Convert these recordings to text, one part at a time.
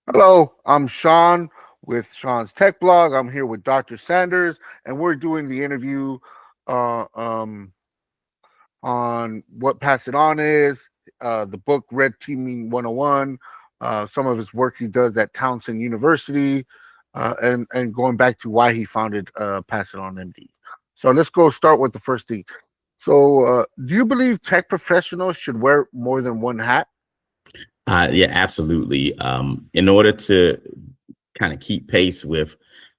Hello, I'm Sean with Sean's Tech Blog. I'm here with Dr. Sanders, and we're doing the interview uh, um, on what Pass It On is, the book Red Teaming 101, some of his work he does at Townsend University, and going back to why he founded Pass It On MD. So let's go start with the first thing. So, do you believe tech professionals should wear more than one hat? Yeah, absolutely. In order to kind of keep pace with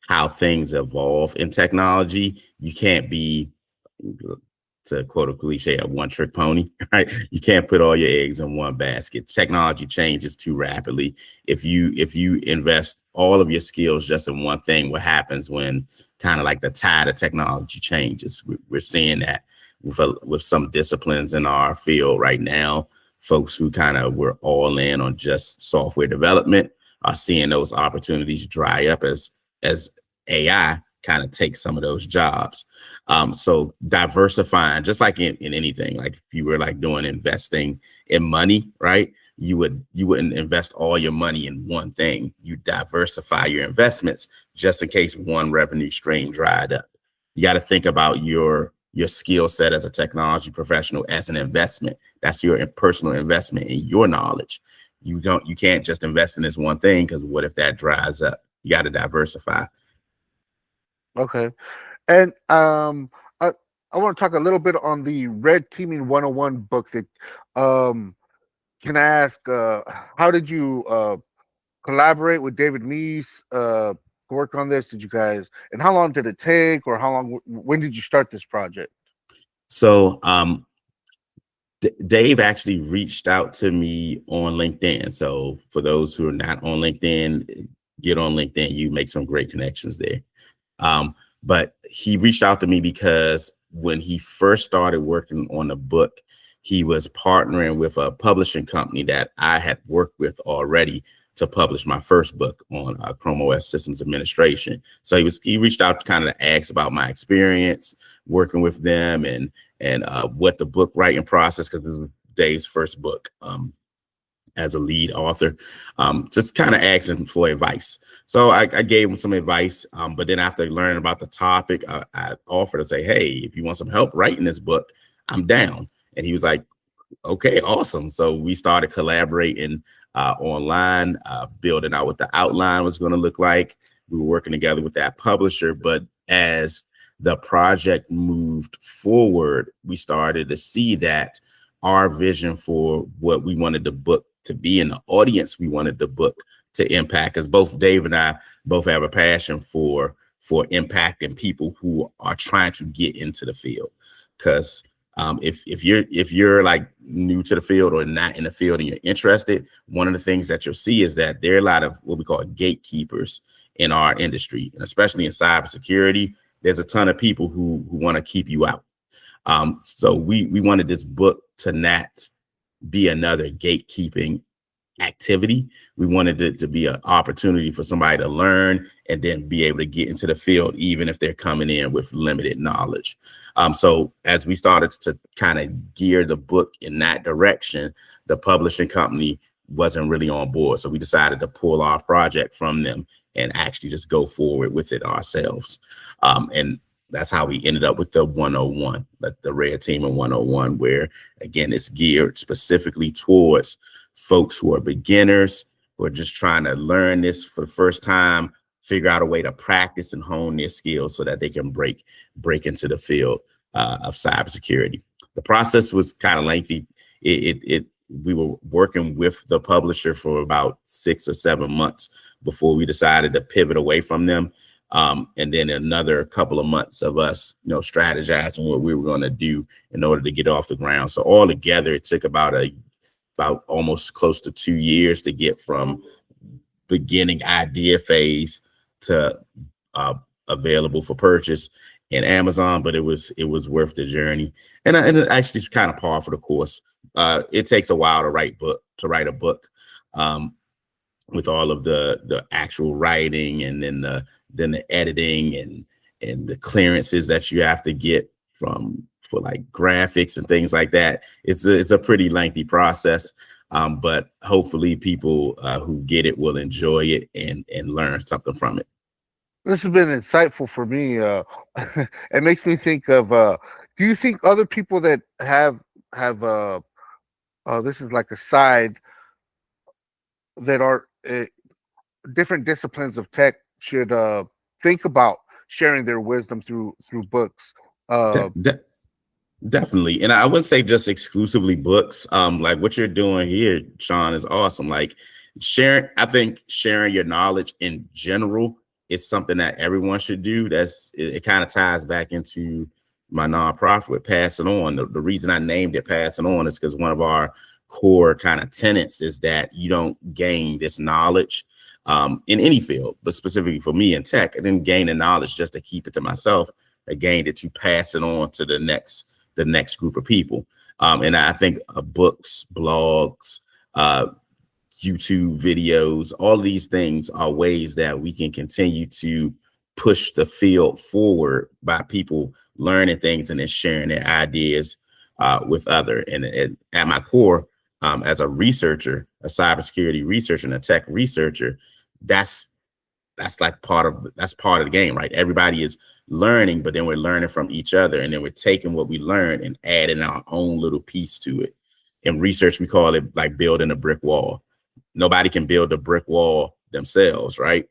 how things evolve in technology, you can't be, to quote a cliche, a one-trick pony, right? You can't put all your eggs in one basket. Technology changes too rapidly. If you invest all of your skills just in one thing, what happens when kind of like the tide of technology changes? We're seeing that with some disciplines in our field right now. Folks who kind of were all in on just software development are seeing those opportunities dry up as AI kind of takes some of those jobs. So diversifying, just like in anything, like if you were like doing investing in money, right? You wouldn't invest all your money in one thing. You diversify your investments just in case one revenue stream dried up. You got to think about your skill set as a technology professional as an investment. That's your personal investment in your knowledge. You can't just invest in this one thing, because what if that dries up? You got to diversify. Okay. And I, I want to talk a little bit on the Red Teaming 101 book that um, can I ask how did you collaborate with David Meese to work on this? Did you guys, and how long did it take, or how long, when did you start this project? So Dave actually reached out to me on LinkedIn. So for those who are not on LinkedIn, get on LinkedIn. You make some great connections there. But he reached out to me because when he first started working on the book, he was partnering with a publishing company that I had worked with already to publish my first book on Chrome OS systems administration. So he reached out to kind of ask about my experience working with them and what the book writing process, because this was Dave's first book as a lead author, just kind of asking for advice. So I gave him some advice, but then after learning about the topic, I offered to say, hey, if you want some help writing this book, I'm down. And he was like, okay, awesome. So we started collaborating online, building out what the outline was going to look like. We were working together with that publisher, but as the project moved forward, we started to see that our vision for what we wanted the book to be and the audience we wanted the book to impact, because both Dave and I both have a passion for impacting people who are trying to get into the field. Because if you're like new to the field or not in the field and you're interested, one of the things that you'll see is that there are a lot of what we call gatekeepers in our industry, and especially in cybersecurity. There's a ton of people who want to keep you out. So we wanted this book to not be another gatekeeping activity. We wanted it to be an opportunity for somebody to learn and then be able to get into the field, even if they're coming in with limited knowledge. So as we started to kind of gear the book in that direction, the publishing company wasn't really on board. So we decided to pull our project from them and actually just go forward with it ourselves. And that's how we ended up with the 101, the Red Teaming 101, where, again, it's geared specifically towards folks who are beginners, who are just trying to learn this for the first time, figure out a way to practice and hone their skills so that they can break into the field of cybersecurity. The process was kind of lengthy. We were working with the publisher for about 6 or 7 months before we decided to pivot away from them. And then another couple of months of us, strategizing what we were going to do in order to get off the ground. So all together, it took about almost close to 2 years to get from beginning idea phase to available for purchase in Amazon. But it was worth the journey, and it actually is kind of par for the course. It takes a while to write a book. With all of the actual writing, and then the editing and the clearances that you have to get for like graphics and things like that. It's a pretty lengthy process. But hopefully people who get it will enjoy it and learn something from it. This has been insightful for me. It makes me think of. Do you think other people that have this is like a side that are different disciplines of tech should think about sharing their wisdom through books? Uh, De- de- Definitely. And I wouldn't say just exclusively books. Like what you're doing here, Sean, is awesome. Like I think sharing your knowledge in general is something that everyone should do. It kind of ties back into my nonprofit with Pass It On. The reason I named it Pass It On is because one of our core kind of tenets is that you don't gain this knowledge in any field, but specifically for me in tech, I didn't gain the knowledge just to keep it to myself. I gained it to pass it on to the next group of people. And I think books, blogs, YouTube videos, all these things are ways that we can continue to push the field forward by people learning things and then sharing their ideas with others. And at my core, as a researcher, a cybersecurity researcher and a tech researcher, that's part of the game, right? Everybody is learning, but then we're learning from each other, and then we're taking what we learned and adding our own little piece to it. In research, we call it like building a brick wall. Nobody can build a brick wall themselves, right?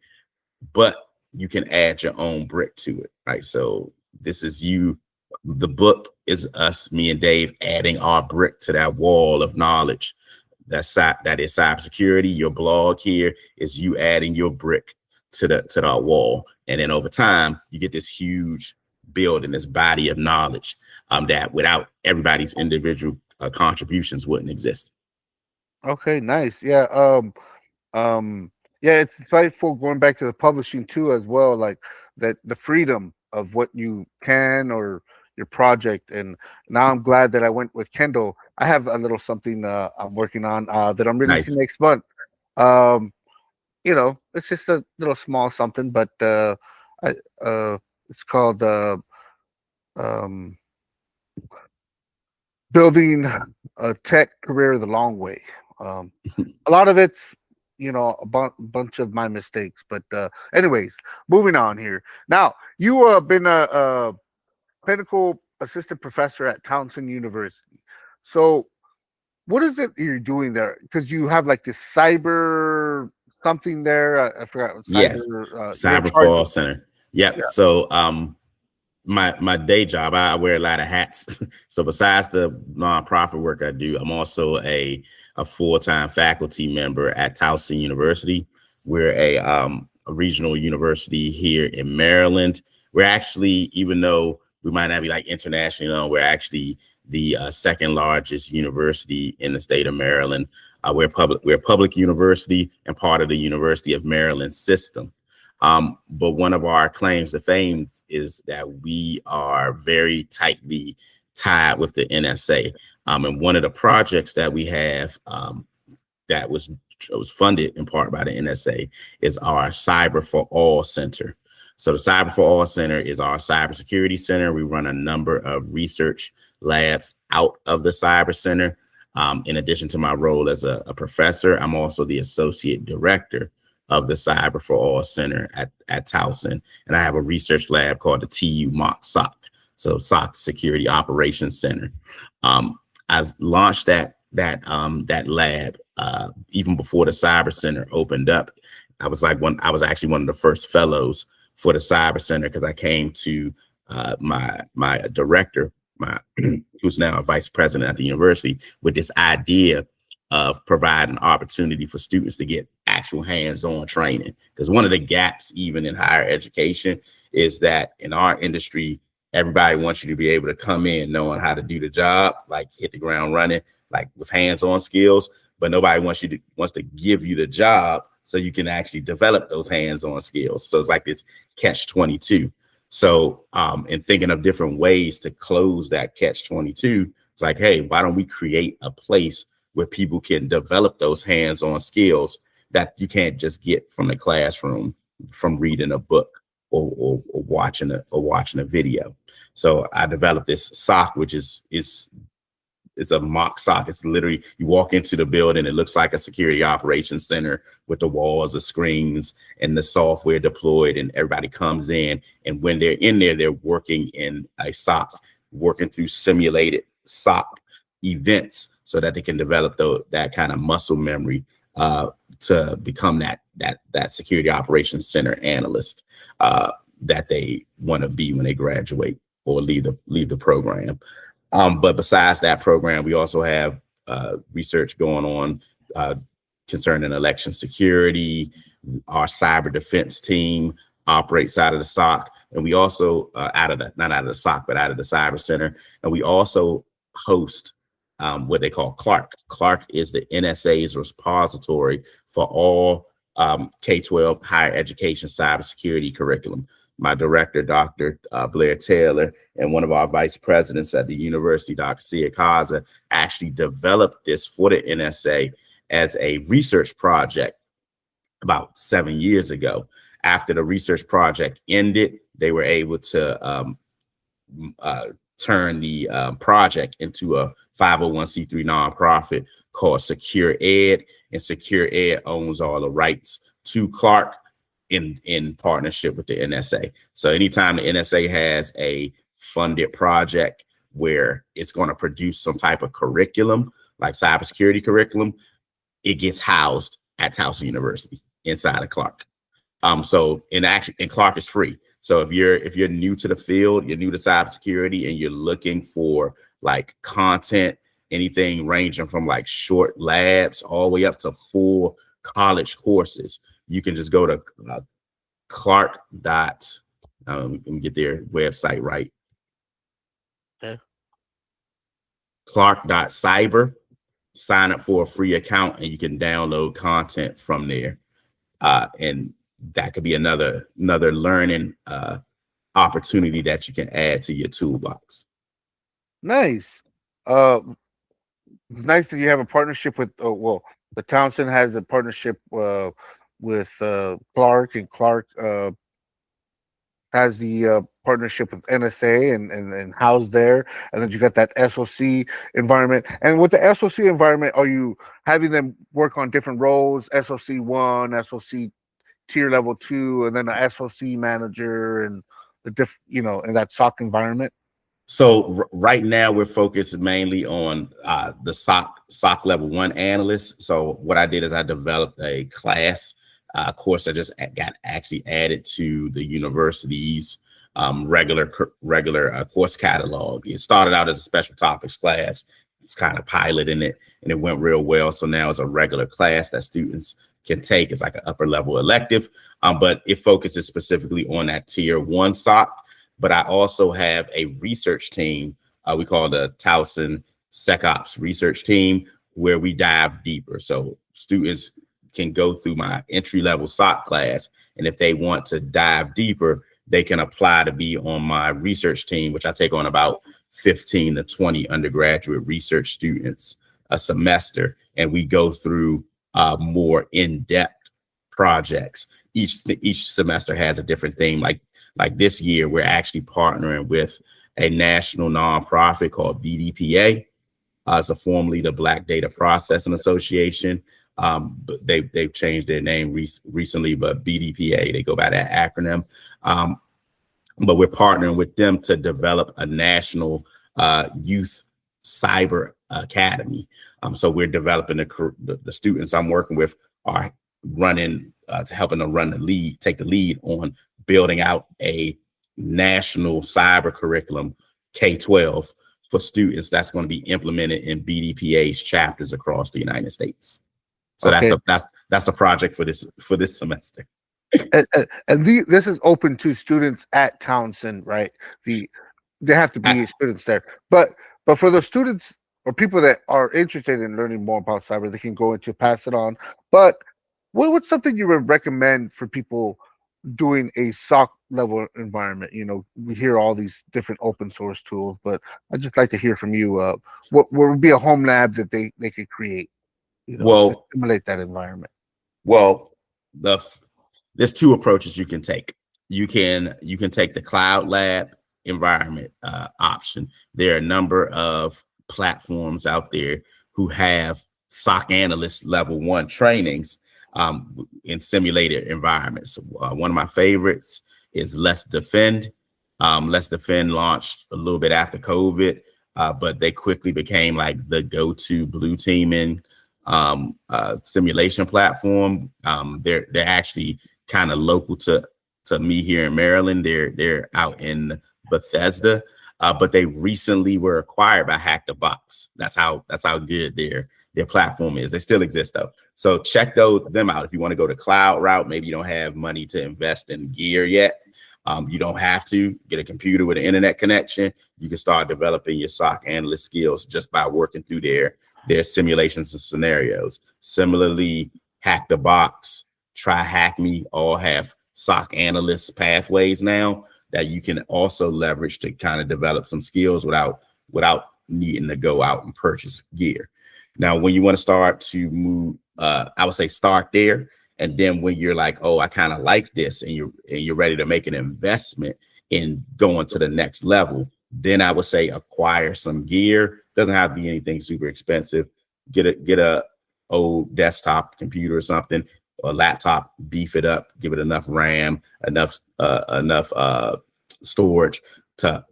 But you can add your own brick to it, right? So this is you. The book is us, me and Dave, adding our brick to that wall of knowledge. That is cybersecurity. Your blog here is you adding your brick to that wall, and then over time you get this huge building, this body of knowledge that without everybody's individual contributions wouldn't exist. okay, nice. Yeah. Yeah, it's insightful going back to the publishing too, as well. Like that, the freedom of what you can or your project. And now I'm glad that I went with Kendall. I have a little something I'm working on that I'm releasing Nice. next month. Um, it's just a little small something, but it's called um, building a tech career the long way. A lot of it's bunch of my mistakes, but anyways, moving on here. Now you have been a clinical assistant professor at Townsend University. So what is it you're doing there? Because you have like this cyber something there. I forgot what Yes. cyber. You're in Cyber charge for All of. Center. Yep. Yeah. So my day job, I wear a lot of hats. So besides the nonprofit work I do, I'm also a full-time faculty member at Towson University. We're a regional university here in Maryland. We're actually, even though we might not be like international, we're actually the second largest university in the state of Maryland. We're a public university and part of the University of Maryland system. But one of our claims to fame is that we are very tightly tied with the NSA. And one of the projects that we have that was funded in part by the NSA is our Cyber for All Center. So the Cyber for All Center is our cybersecurity center. We run a number of research labs out of the Cyber Center. In addition to my role as a professor, I'm also the associate director of the Cyber for All Center at Towson. And I have a research lab called the TU Mock SOC, so SOC Security Operations Center. I launched that lab even before the Cyber Center opened up. I was actually one of the first fellows for the Cyber Center because I came to my director, who's now a vice president at the university, with this idea of providing opportunity for students to get actual hands-on training. Because one of the gaps even in higher education is that in our industry, everybody wants you to be able to come in knowing how to do the job, like hit the ground running, like with hands-on skills, but nobody wants to give you the job so you can actually develop those hands-on skills. So it's like this catch-22. So in thinking of different ways to close that catch-22, it's like, hey, why don't we create a place where people can develop those hands-on skills that you can't just get from the classroom, from reading a book or watching a video. So I developed this SOC, which is it's a mock SOC. It's literally, you walk into the building, it looks like a security operations center with the walls, the screens, and the software deployed, and everybody comes in. And when they're in there, they're working in a SOC, working through simulated SOC events so that they can develop that kind of muscle memory to become that security operations center analyst that they want to be when they graduate or leave the program. But besides that program, we also have research going on concerning election security. Our cyber defense team operates out of the SOC, and we also not out of the SOC, but out of the cyber center. And we also host what they call Clark. Clark is the NSA's repository for all K-12 higher education cybersecurity curriculum. My director, Dr. Blair Taylor, and one of our vice presidents at the university, Dr. Sia Kaza, actually developed this for the NSA as a research project about 7 years ago. After the research project ended, they were able to turn the project into a 501c3 nonprofit called Secure Ed, and Secure Ed owns all the rights to Clark in partnership with the NSA. So anytime the NSA has a funded project where it's going to produce some type of curriculum, like cybersecurity curriculum, it gets housed at Towson University inside of Clark. So and Clark is free. So if you're new to the field, you're new to cybersecurity, and you're looking for like content, anything ranging from like short labs all the way up to full college courses, you can just go to Clark. Let me get their website right. Okay. Clark.cyber. Sign up for a free account, and you can download content from there. And that could be another learning opportunity that you can add to your toolbox. Nice. Nice that you have a partnership with the Townsend has a partnership with Clark, and Clark has the partnership with NSA and housed there, and then you got that SOC environment. And with the SOC environment, are you having them work on different roles, SOC 1, SOC tier level 2, and then a SOC manager, and in that SOC environment? So right now we're focused mainly on the SOC level 1 analyst. So what I did is I developed a class course that just got actually added to the university's regular course catalog. It started out as a special topics class. It's kind of piloting it, and it went real well. So now it's a regular class that students can take. It's like an upper level elective, but it focuses specifically on that tier 1 SOC. But I also have a research team we call the Towson SecOps research team, where we dive deeper. So students can go through my entry-level SOC class, and if they want to dive deeper, they can apply to be on my research team, which I take on about 15 to 20 undergraduate research students a semester, and we go through more in-depth projects. Each semester has a different theme. Like this year, we're actually partnering with a national nonprofit called BDPA. It's formerly the Black Data Processing Association. But they've changed their name recently, but BDPA, they go by that acronym. But we're partnering with them to develop a national youth cyber academy. So we're developing the students I'm working with are running to helping them take the lead on building out a national cyber curriculum K-12 for students that's going to be implemented in BDPA's chapters across the United States. So okay. that's a project for this semester. And this is open to students at Townsend, right? They have to be students there, but for the students or people that are interested in learning more about cyber, they can go into PassITON. But what's something you would recommend for people doing a SOC level environment? We hear all these different open source tools, but I'd just like to hear from you. What would be a home lab that they could create, to simulate that environment? Well, there's two approaches you can take. You can take the cloud lab environment option. There are a number of platforms out there who have SOC analyst level 1 trainings in simulated environments. One of my favorites is Let's Defend. Let's Defend launched a little bit after COVID, but they quickly became like the go-to blue teaming simulation platform. They're actually kind of local to me here in Maryland. They're out in Bethesda, but they recently were acquired by Hack the Box. That's how good their platform is. They still exist though. So check them out if you want to go the cloud route. Maybe you don't have money to invest in gear yet. You don't have to get a computer with an internet connection. You can start developing your SOC analyst skills just by working through their simulations and scenarios. Similarly, Hack the Box, Try Hack Me all have SOC analyst pathways now that you can also leverage to kind of develop some skills without needing to go out and purchase gear. Now, when you want to start to move, I would say start there. And then when you're like, oh, I kind of like this, and you're ready to make an investment in going to the next level, then I would say acquire some gear. Doesn't have to be anything super expensive. Get a old desktop computer or something, or laptop, beef it up, give it enough RAM, enough storage to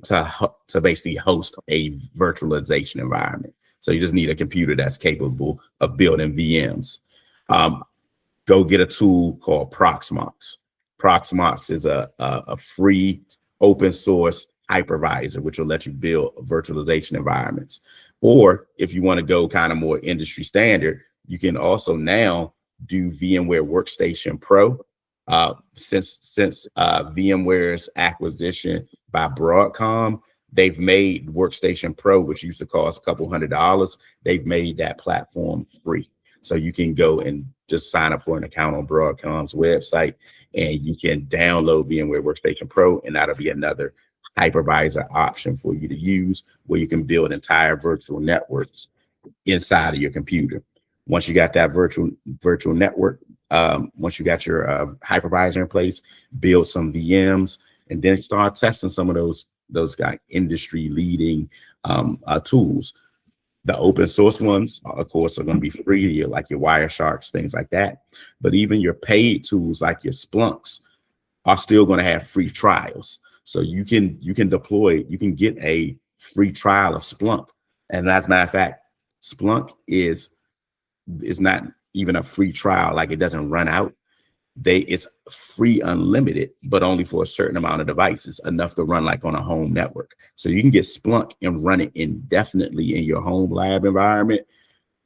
basically host a virtualization environment. So you just need a computer that's capable of building VMs. Go get a tool called Proxmox. Proxmox is a free open source hypervisor, which will let you build virtualization environments. Or if you want to go kind of more industry standard, you can also now do VMware Workstation Pro. Since VMware's acquisition by Broadcom, they've made Workstation Pro, which used to cost a couple $100. They've made that platform free. So you can go and just sign up for an account on Broadcom's website, and you can download VMware Workstation Pro, and that'll be another hypervisor option for you to use, where you can build entire virtual networks inside of your computer. Once you got that virtual network, once you got your hypervisor in place, build some VMs, and then start testing some of those industry leading tools. The open source ones, of course, are going to be free, like your Wiresharks, things like that. But even your paid tools, like your Splunks, are still going to have free trials. So you can get a free trial of Splunk. And as a matter of fact, Splunk is not even a free trial. Like, it doesn't run out. It's free unlimited, but only for a certain amount of devices, enough to run like on a home network. So you can get Splunk and run it indefinitely in your home lab environment,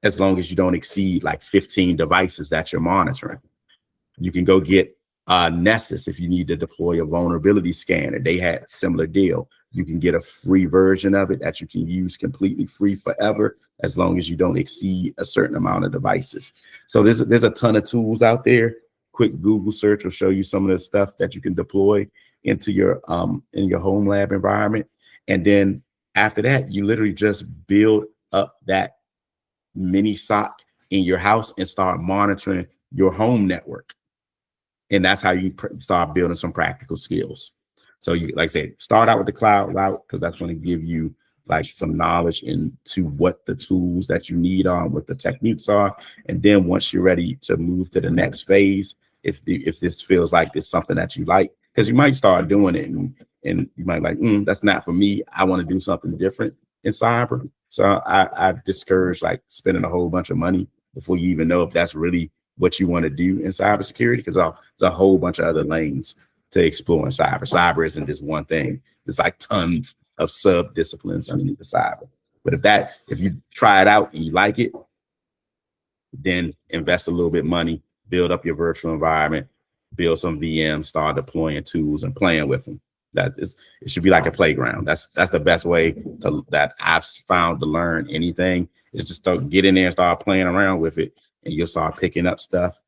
as long as you don't exceed like 15 devices that you're monitoring. You can go get Nessus if you need to deploy a vulnerability scanner. They had a similar deal. You can get a free version of it that you can use completely free forever, as long as you don't exceed a certain amount of devices. So there's a ton of tools out there. Quick Google search will show you some of the stuff that you can deploy into your in your home lab environment. And then after that, you literally just build up that mini SOC in your house and start monitoring your home network. And that's how you start building some practical skills. So you, like I said, start out with the cloud route, because that's going to give you like some knowledge into what the tools that you need are, what the techniques are. And then once you're ready to move to the next phase, if this feels like it's something that you like, because you might start doing it and you might like, that's not for me. I want to do something different in cyber. So I discourage like spending a whole bunch of money before you even know if that's really what you want to do in cybersecurity, because there's a whole bunch of other lanes to explore in cyber. Cyber isn't just one thing. There's like tons of sub disciplines underneath the cyber. But if you try it out and you like it, then invest a little bit of money, build up your virtual environment, build some VMs, start deploying tools and playing with them. It should be like a playground. That's the best way that I've found to learn anything, is just start get in there and start playing around with it, and you'll start picking up stuff.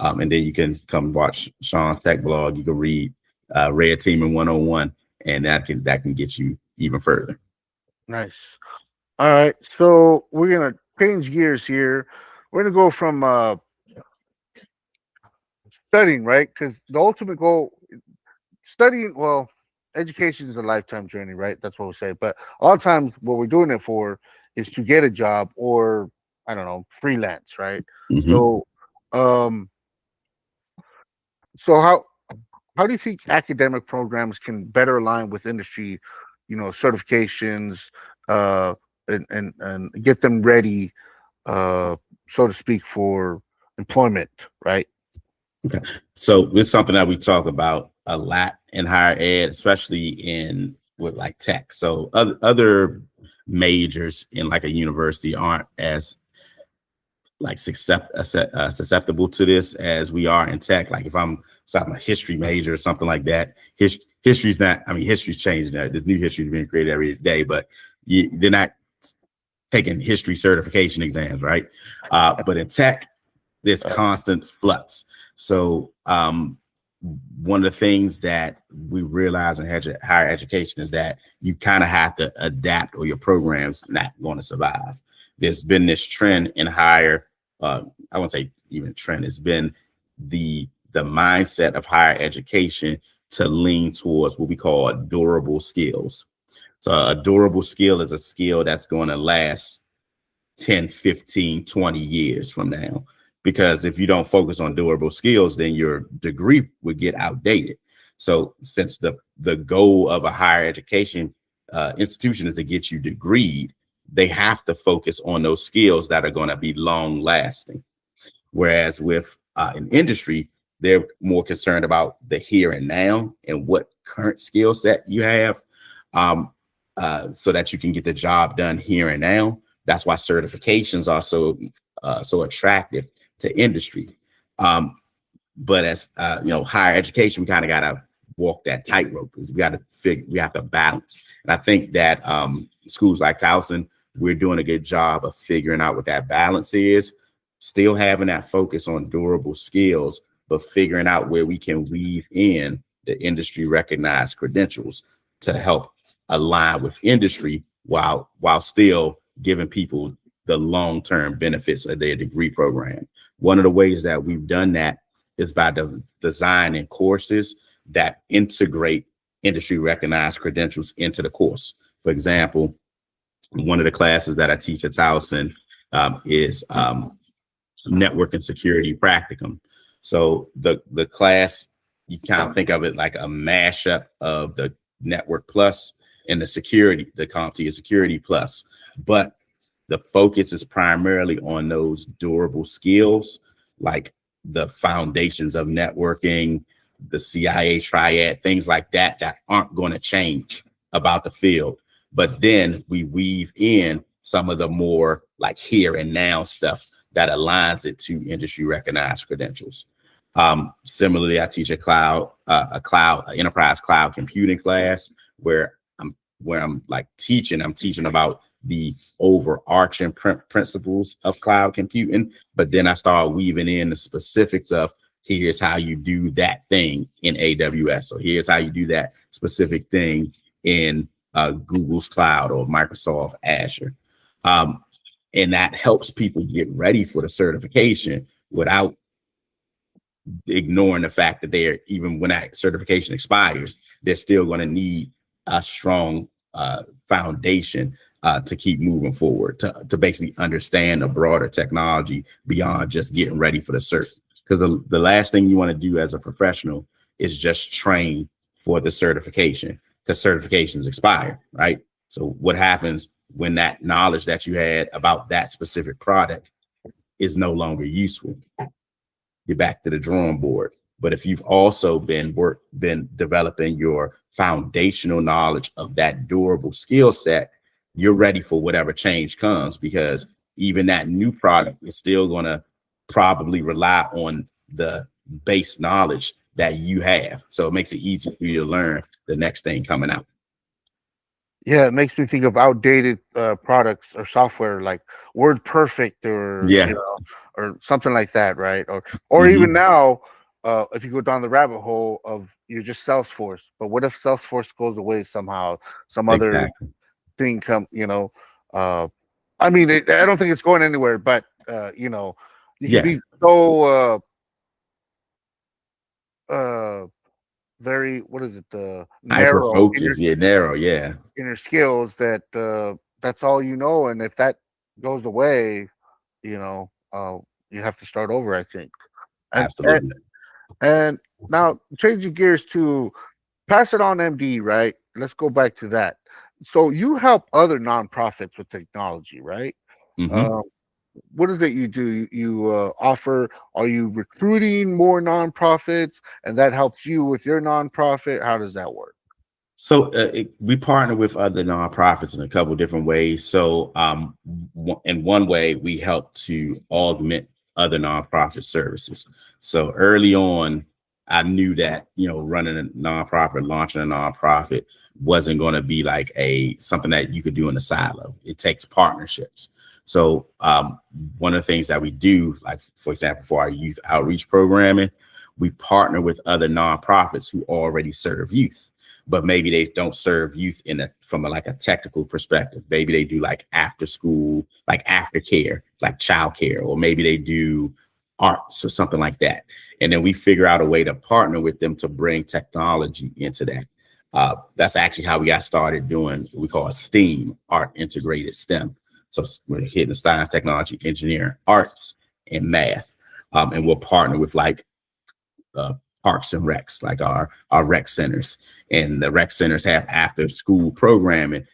And then you can come watch Sean's tech blog. You can read Red Teaming 101, and that can get you even further. Nice. All right, so we're gonna change gears here. We're gonna go from studying, right? Because the ultimate goal, studying, well, education is a lifetime journey, right? That's what we say. But a lot of times, what we're doing it for is to get a job or I don't know, freelance, right? Hmm. So, um, so how do you think academic programs can better align with industry, certifications, uh, and get them ready, uh, so to speak, for employment, right? Okay. So this is something that we talk about a lot in higher ed, especially in with like tech. So other majors in like a university aren't as like susceptible to this as we are in tech. Like if I'm a history major or something like that, history's not. I mean, history's changing. There's new history being created every day, but they're not taking history certification exams, right? But in tech, there's constant flux. So one of the things that we realize in higher education is that you kind of have to adapt or your program's not going to survive. There's been this trend in higher, I won't say even trend, it's been the mindset of higher education to lean towards what we call durable skills. So a durable skill is a skill that's going to last 10, 15, 20 years from now. Because if you don't focus on durable skills, then your degree would get outdated. So since the goal of a higher education institution is to get you degreed, they have to focus on those skills that are going to be long lasting. Whereas with an industry, they're more concerned about the here and now and what current skill set you have, um, so that you can get the job done here and now. That's why certifications are so attractive to industry. Um, but as higher education, we kind of got to walk that tightrope because we have to balance. And I think that schools like Towson, we're doing a good job of figuring out what that balance is, still having that focus on durable skills, but figuring out where we can weave in the industry recognized credentials to help align with industry while still giving people the long-term benefits of their degree program. One of the ways that we've done that is by designing courses that integrate industry recognized credentials into the course. For example, one of the classes that I teach at Towson is network and security practicum. So the class, you kind of think of it like a mashup of the network plus and the CompTIA security plus, but the focus is primarily on those durable skills, like the foundations of networking, the CIA triad, things like that, that aren't going to change about the field. But then we weave in some of the more like here and now stuff that aligns it to industry recognized credentials. Similarly, I teach enterprise cloud computing class where I'm like I'm teaching about the overarching principles of cloud computing, but then I start weaving in the specifics of here's how you do that thing in AWS, or here's how you do that specific thing in Google's cloud or Microsoft Azure. And that helps people get ready for the certification without ignoring the fact that they're, even when that certification expires, they're still going to need a strong foundation to keep moving forward, to basically understand a broader technology beyond just getting ready for the cert. Because the last thing you want to do as a professional is just train for the certification, because certifications expire, right? So what happens when that knowledge that you had about that specific product is no longer useful? You're back to the drawing board. But if you've also been developing your foundational knowledge of that durable skill set, you're ready for whatever change comes, because even that new product is still going to probably rely on the base knowledge that you have. So it makes it easy for you to learn the next thing coming out. Yeah, it makes me think of outdated products or software like Word Perfect or Yeah. or something like that, right? Or even now, if you go down the rabbit hole of you just Salesforce, but what if Salesforce goes away somehow? Some other Exactly. thing I mean, I don't think it's going anywhere, but you can be Yes. so very, what is it, Hyper narrow focus. Yeah. Narrow. Yeah. in your skills that that's all you know, and if that goes away, you know, you have to start over, I think. And and, Absolutely. and now changing gears to Pass It On MD, right? Let's go back to that. So you help other nonprofits with technology, right? Hmm. Uh, what is it you do? You offer? Are you recruiting more nonprofits, and that helps you with your nonprofit? How does that work? So we partner with other nonprofits in a couple different ways. So in one way, we help to augment other nonprofit services. So early on, I knew that running a nonprofit, launching a nonprofit wasn't going to be like a something that you could do in a silo. It takes partnerships. So one of the things that we do, like for example, for our youth outreach programming, we partner with other nonprofits who already serve youth, but maybe they don't serve youth from like a technical perspective. Maybe they do like after school, like aftercare, like childcare, or maybe they do arts or something like that. And then we figure out a way to partner with them to bring technology into that. That's actually how we got started doing what we call STEAM, art integrated STEM. So we're hitting science, technology, engineering, arts, and math. And we'll partner with like uh, parks and recs, like our rec centers, and the rec centers have after school programming.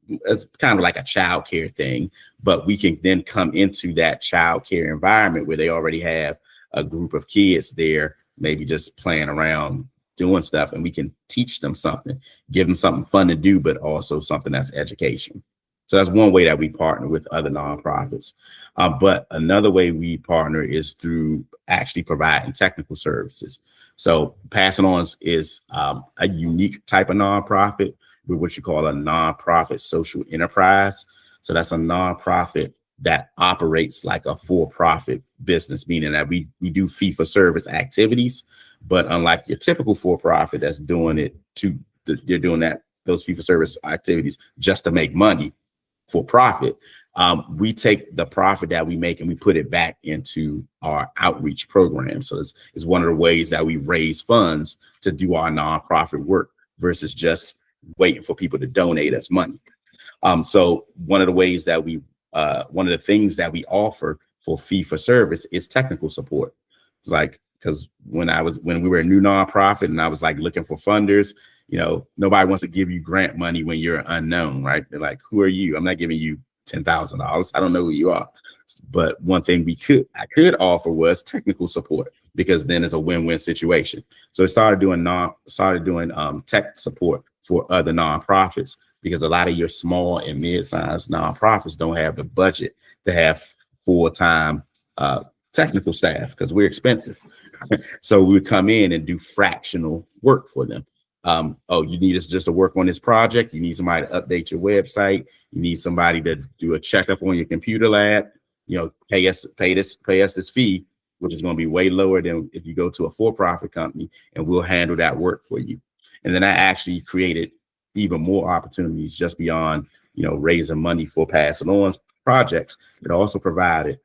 It's kind of like a child care thing, but we can then come into that child care environment where they already have a group of kids there, maybe just playing around doing stuff, and we can teach them something, give them something fun to do, but also something that's education. So that's one way that we partner with other nonprofits. But another way we partner is through actually providing technical services. So Passing On is a unique type of nonprofit with what you call a nonprofit social enterprise. So that's a nonprofit that operates like a for-profit business, meaning that we do fee-for-service activities, but unlike your typical for-profit that's doing it they're doing those fee-for-service activities just to make money for profit. We take the profit that we make and we put it back into our outreach program. So it's one of the ways that we raise funds to do our nonprofit work versus just waiting for people to donate us money. So one of the things that we offer for fee for service is technical support. It's like, because when we were a new nonprofit and I was like looking for funders, nobody wants to give you grant money when you're unknown, right? They're like, who are you? I'm not giving you $10,000. I don't know who you are. But one thing I could offer was technical support, because then it's a win-win situation. So I started doing tech support for other nonprofits, because a lot of your small and mid-sized nonprofits don't have the budget to have full-time technical staff, because we're expensive. So we would come in and do fractional work for them. You need us just to work on this project. You need somebody to update your website. You need somebody to do a checkup on your computer lab. Pay us this fee, which is going to be way lower than if you go to a for-profit company, and we'll handle that work for you. And then I actually created even more opportunities just beyond, raising money for Pass It On projects. It also provides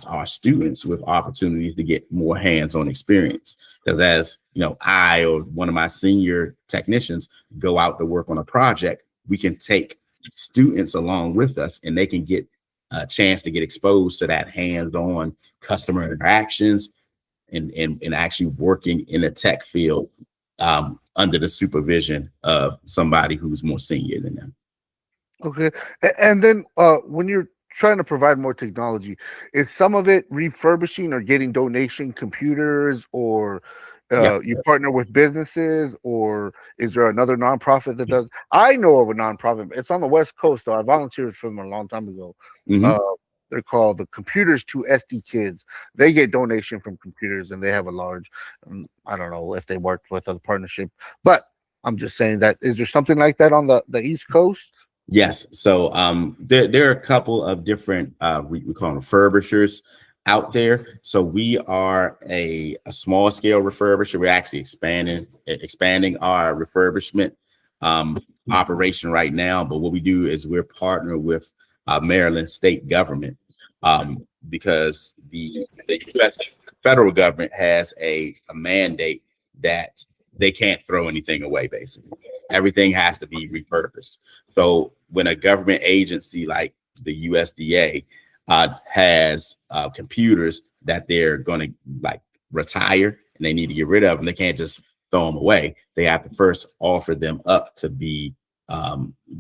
our students with opportunities to get more hands-on experience. Because as I or one of my senior technicians go out to work on a project, we can take students along with us, and they can get a chance to get exposed to that hands-on customer interactions and actually working in the tech field under the supervision of somebody who's more senior than them. Okay. And then when you're trying to provide more technology, is some of it refurbishing or getting donation computers, or Yeah. you partner with businesses, or is there another nonprofit that does? I know of a nonprofit. It's on the West Coast, though. I volunteered for them a long time ago. Mm-hmm. Uh, they're called the Computers to SD Kids. They get donation from computers, and they have a large. I don't know if they worked with other partnership, but I'm just saying that. Is there something like that on the East Coast? Yes. So there are a couple of different we call them refurbishers out there. So we are a small scale refurbisher. We're actually expanding our refurbishment operation right now. But what we do is we're partnered with Maryland state government, because the US federal government has a mandate that they can't throw anything away. Basically, everything has to be repurposed. So when a government agency like the USDA has computers that they're going to like retire and they need to get rid of them, they can't just throw them away. They have to first offer them up to be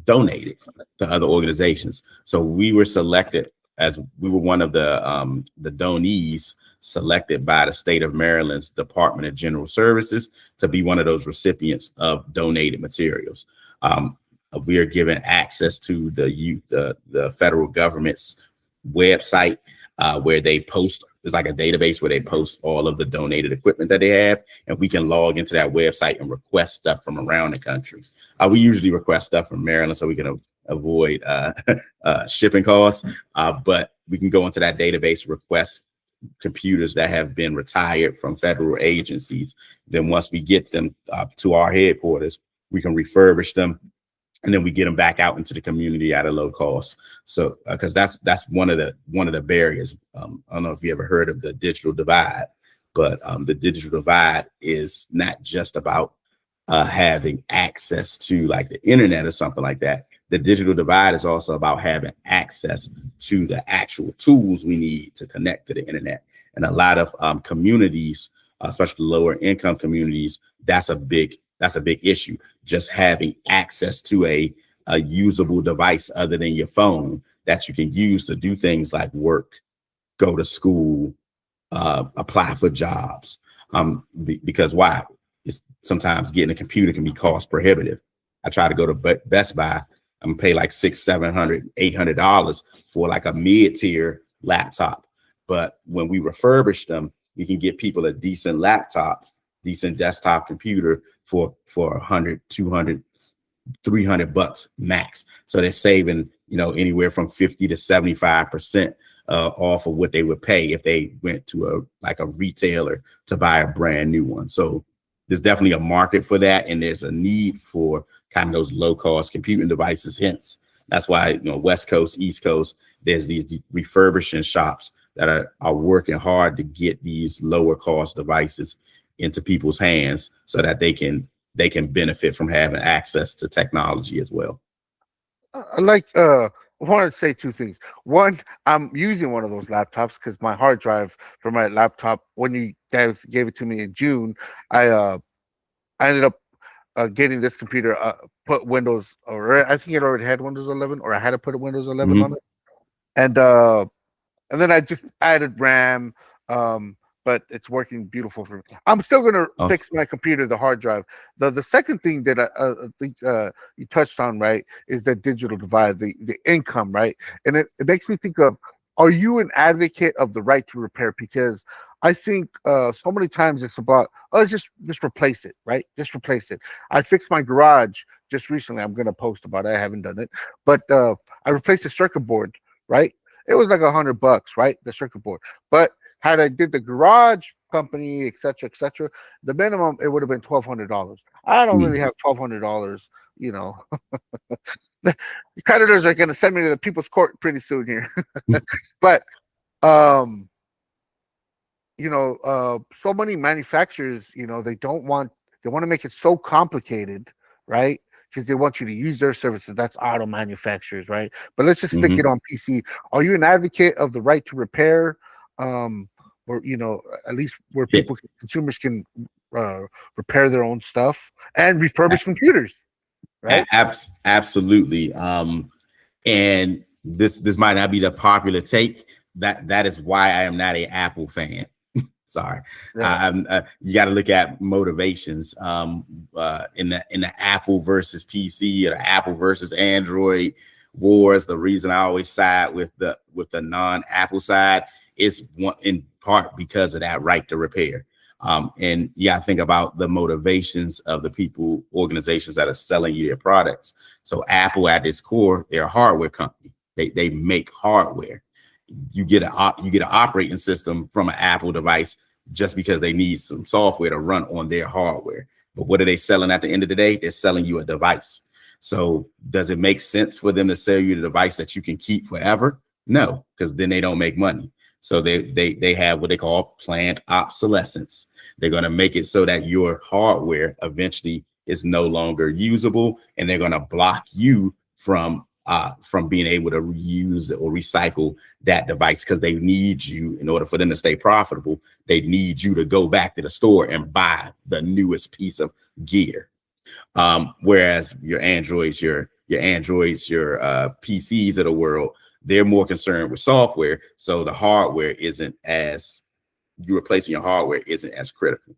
donated to other organizations. So we were selected as we were one of the donees selected by the state of Maryland's Department of General Services to be one of those recipients of donated materials. We are given access to the federal government's website where they post. It's like a database where they post all of the donated equipment that they have, and we can log into that website and request stuff from around the country. We usually request stuff from Maryland so we can avoid shipping costs, but we can go into that database, request computers that have been retired from federal agencies. Then once we get them to our headquarters, we can refurbish them, and then we get them back out into the community at a low cost. So because that's one of the barriers. I don't know if you ever heard of the digital divide, but the digital divide is not just about having access to like the internet or something like that. The digital divide is also about having access to the actual tools we need to connect to the internet. And a lot of communities, especially lower income communities, that's a big issue. Just having access to a usable device other than your phone that you can use to do things like work, go to school, apply for jobs. Because why? It's sometimes getting a computer can be cost prohibitive. I try to go to Best Buy. I'm gonna pay like $600, $700, $800 for like a mid-tier laptop. But when we refurbish them, we can get people a decent laptop, decent desktop computer for $100, $200, $300 max. So they're saving, anywhere from 50 to 75% off of what they would pay if they went to a retailer to buy a brand new one. So there's definitely a market for that, and there's a need for kind of those low-cost computing devices. Hence, that's why West Coast, East Coast, there's these refurbishing shops that are working hard to get these lower-cost devices into people's hands so that they can benefit from having access to technology as well. I wanted to say two things. One, I'm using one of those laptops because my hard drive for my laptop, when you guys gave it to me in June, I ended up getting this computer put Windows, or I think it already had Windows 11, or I had to put a Windows 11 on it, and then I just added RAM. But it's working beautiful for me. I'm still gonna fix my computer, the hard drive. The second thing that I think you touched on, right, is the digital divide, the income, right? And it makes me think of, are you an advocate of the right to repair? Because I think so many times it's about, just replace it, right? Just replace it. I fixed my garage just recently. I'm gonna post about it. I haven't done it, but I replaced the circuit board, right? It was like $100, right? The circuit board, but had I did the garage company, et cetera, the minimum, it would have been $1,200. I don't really have $1,200, The creditors are going to send me to the people's court pretty soon here. But, so many manufacturers, they want to make it so complicated, right? Because they want you to use their services. That's auto manufacturers, right? But let's just stick it on PC. Are you an advocate of the right to repair? Or at least where consumers can repair their own stuff and refurbish computers, right? Absolutely. And this might not be the popular take. That is why I am not an Apple fan. Sorry. Yeah. You got to look at motivations in the Apple versus PC or the Apple versus Android wars. The reason I always side with the non-Apple side is in part because of that right to repair. And I think about the motivations of the organizations that are selling you their products. So Apple at its core, they're a hardware company. They make hardware. You get an operating system from an Apple device just because they need some software to run on their hardware. But what are they selling at the end of the day? They're selling you a device. So does it make sense for them to sell you the device that you can keep forever? No, because then they don't make money. So they have what they call planned obsolescence. They're going to make it so that your hardware eventually is no longer usable, and they're going to block you from from being able to reuse or recycle that device, because they need you in order for them to stay profitable. They need you to go back to the store and buy the newest piece of gear. Whereas your Androids, your PCs of the world, they're more concerned with software. So the hardware isn't as, you replacing your hardware isn't as critical.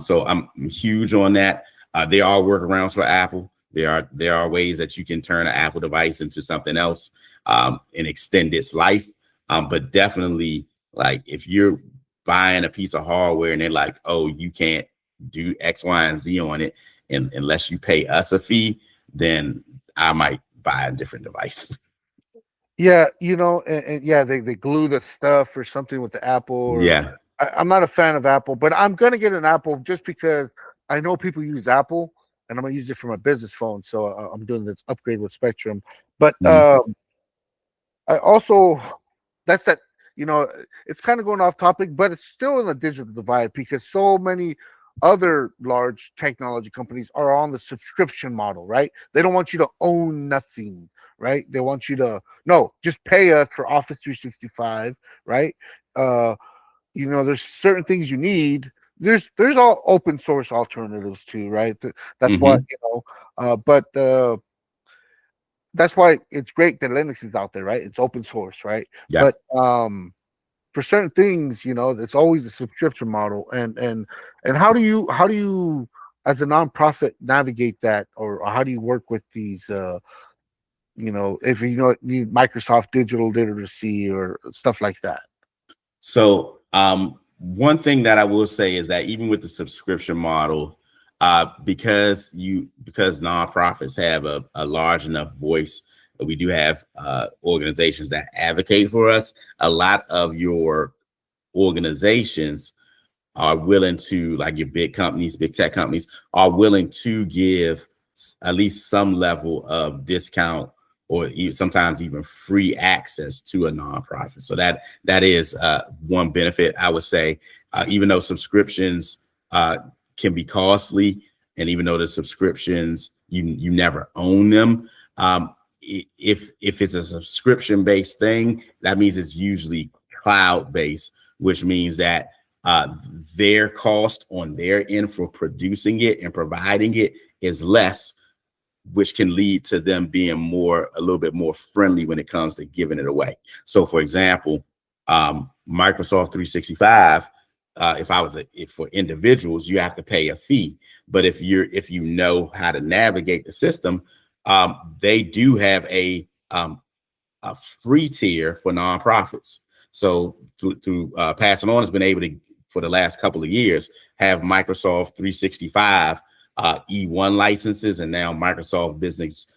So I'm huge on that. There are workarounds for Apple. There are ways that you can turn an Apple device into something else and extend its life. But definitely, like, if you're buying a piece of hardware and they're like, oh, you can't do X, Y, and Z on it, and unless you pay us a fee, then I might buy a different device. Yeah, and yeah, they glue the stuff or something with the Apple. Or, Yeah. I'm not a fan of Apple, but I'm gonna get an Apple just because I know people use Apple, and I'm gonna use it for my business phone. So I'm doing this upgrade with Spectrum. But I also, that's that. It's kind of going off topic, but it's still in a digital divide because so many other large technology companies are on the subscription model, right? They don't want you to own nothing, right? They want you to just pay us for Office 365, right? There's certain things you need. There's all open source alternatives too, right? That's what but that's why it's great that Linux is out there, right? It's open source, right? Yeah. But for certain things, it's always a subscription model. And how do you as a nonprofit navigate that, or how do you work with these if need Microsoft digital literacy or stuff like that? So one thing that I will say is that even with the subscription model, because nonprofits have a large enough voice, we do have organizations that advocate for us. A lot of your organizations are willing to, like your big companies, big tech companies, are willing to give at least some level of discount or sometimes even free access to a nonprofit. So that is one benefit, I would say. Even though subscriptions can be costly, and even though the subscriptions you never own them, if it's a subscription based thing, that means it's usually cloud based, which means that their cost on their end for producing it and providing it is less, which can lead to them being a little bit more friendly when it comes to giving it away. So for example, Microsoft 365, if for individuals, you have to pay a fee. But if you know how to navigate the system, they do have a free tier for nonprofits. So through PassITON has been able to, for the last couple of years, have Microsoft 365 E1 licenses, and now Microsoft Business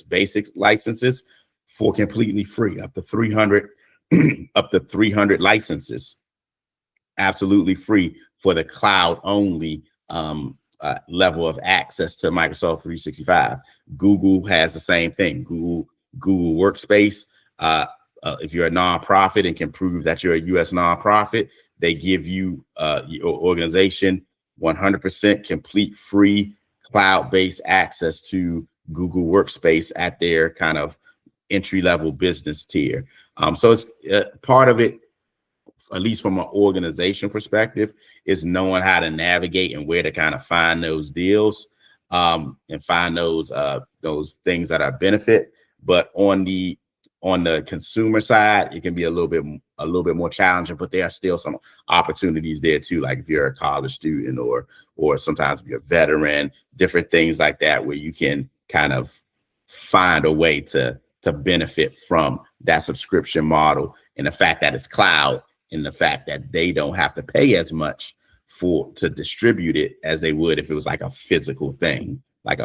Basics licenses for completely free, up to 300 licenses, absolutely free for the cloud only level of access to Microsoft 365. Google has the same thing. Google Workspace. If you're a nonprofit and can prove that you're a U.S. nonprofit, they give you your organization 100% complete free cloud-based access to Google Workspace at their kind of entry-level business tier. So it's part of it, at least from an organization perspective, is knowing how to navigate and where to kind of find those deals and find those things that are benefit. But on the consumer side, it can be a little bit more challenging, but there are still some opportunities there too. Like if you're a college student or sometimes if you're a veteran, different things like that, where you can kind of find a way to benefit from that subscription model, and the fact that it's cloud, and the fact that they don't have to pay as much to distribute it as they would if it was like a physical thing, like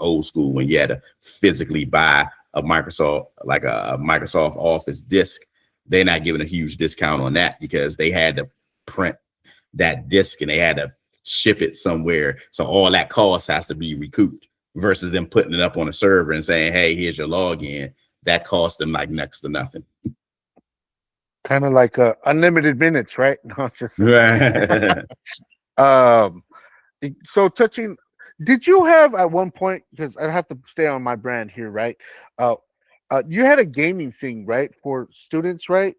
old school when you had to physically buy a Microsoft Office disk. They're not giving a huge discount on that because they had to print that disk and they had to ship it somewhere. So all that cost has to be recouped, versus them putting it up on a server and saying, hey, here's your login. That cost them like next to nothing. Kind of like unlimited minutes, right? No, just Right. so touching, Did you have at one point, because I have to stay on my brand here, right? Uh, you had a gaming thing, right, for students, right?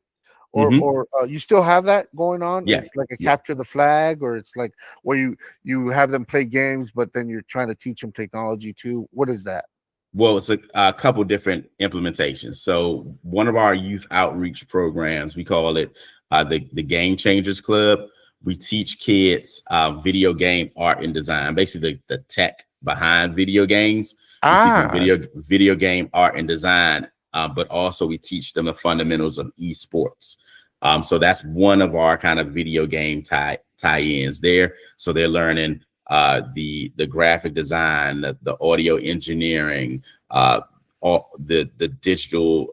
Hmm. You still have that going on? Yeah. It's like a Yeah. capture the flag, or it's like where you have them play games, but then you're trying to teach them technology too. What is that? Well, it's a couple different implementations. So one of our youth outreach programs, we call it the Game Changers Club. We teach kids video game art and design, basically the tech behind video games. We teach them Ah, video game art and design, but also we teach them the fundamentals of esports. So that's one of our kind of video game tie-ins there. So they're learning the graphic design, the audio engineering, all the digital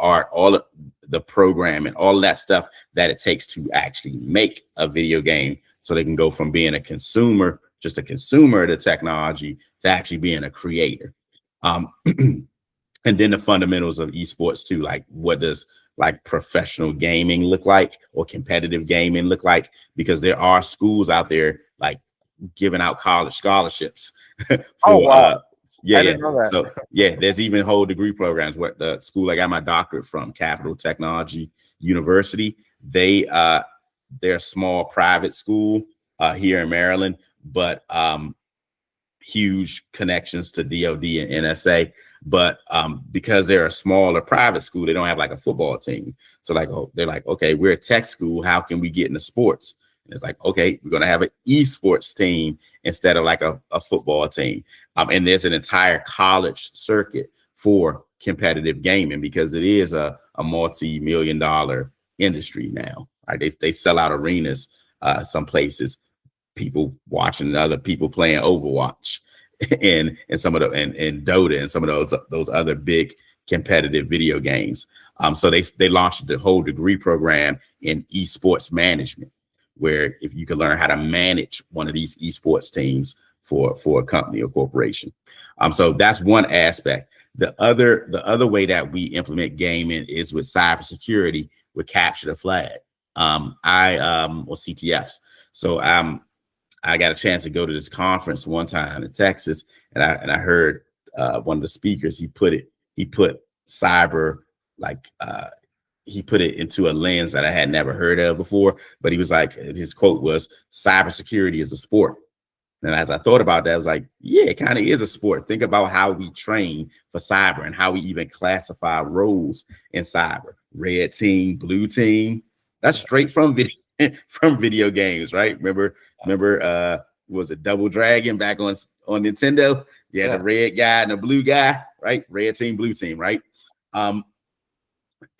art, all of the programming, all of that stuff that it takes to actually make a video game, so they can go from being a consumer, just a consumer of the technology, to actually being a creator. Um, and then the fundamentals of esports too, like what does like professional gaming look like, or competitive gaming look like, because there are schools out there like giving out college scholarships oh for wow, yeah, I yeah. didn't know that. So yeah, there's even whole degree programs. What the school I got my doctorate from, Capital Technology University, they're a small private school here in Maryland, but huge connections to DOD and NSA. But because they're a smaller private school, they don't have like a football team. So like, oh, they're like, okay, we're a tech school. How can we get into sports? And it's like, okay, we're gonna have an esports team instead of like a football team. And there's an entire college circuit for competitive gaming, because it is a multi-million-dollar industry now. Right? They sell out arenas some places, people watching other people playing Overwatch and some of the and Dota and some of those other big competitive video games. So they launched the whole degree program in esports management, where if you can learn how to manage one of these esports teams for a company or corporation. So that's one aspect. The other way that we implement gaming is with cybersecurity, with capture the flag. Or CTFs. So I got a chance to go to this conference one time in Texas, and I heard one of the speakers, he put cyber, like he put it into a lens that I had never heard of before. But he was like, his quote was, cybersecurity is a sport. And as I thought about that, I was like, yeah, it kind of is a sport. Think about how we train for cyber and how we even classify roles in cyber. Red team, blue team. That's straight from video games, right? Remember was it Double Dragon back on Nintendo? Yeah, the red guy and the blue guy, right? Red team, blue team, right? And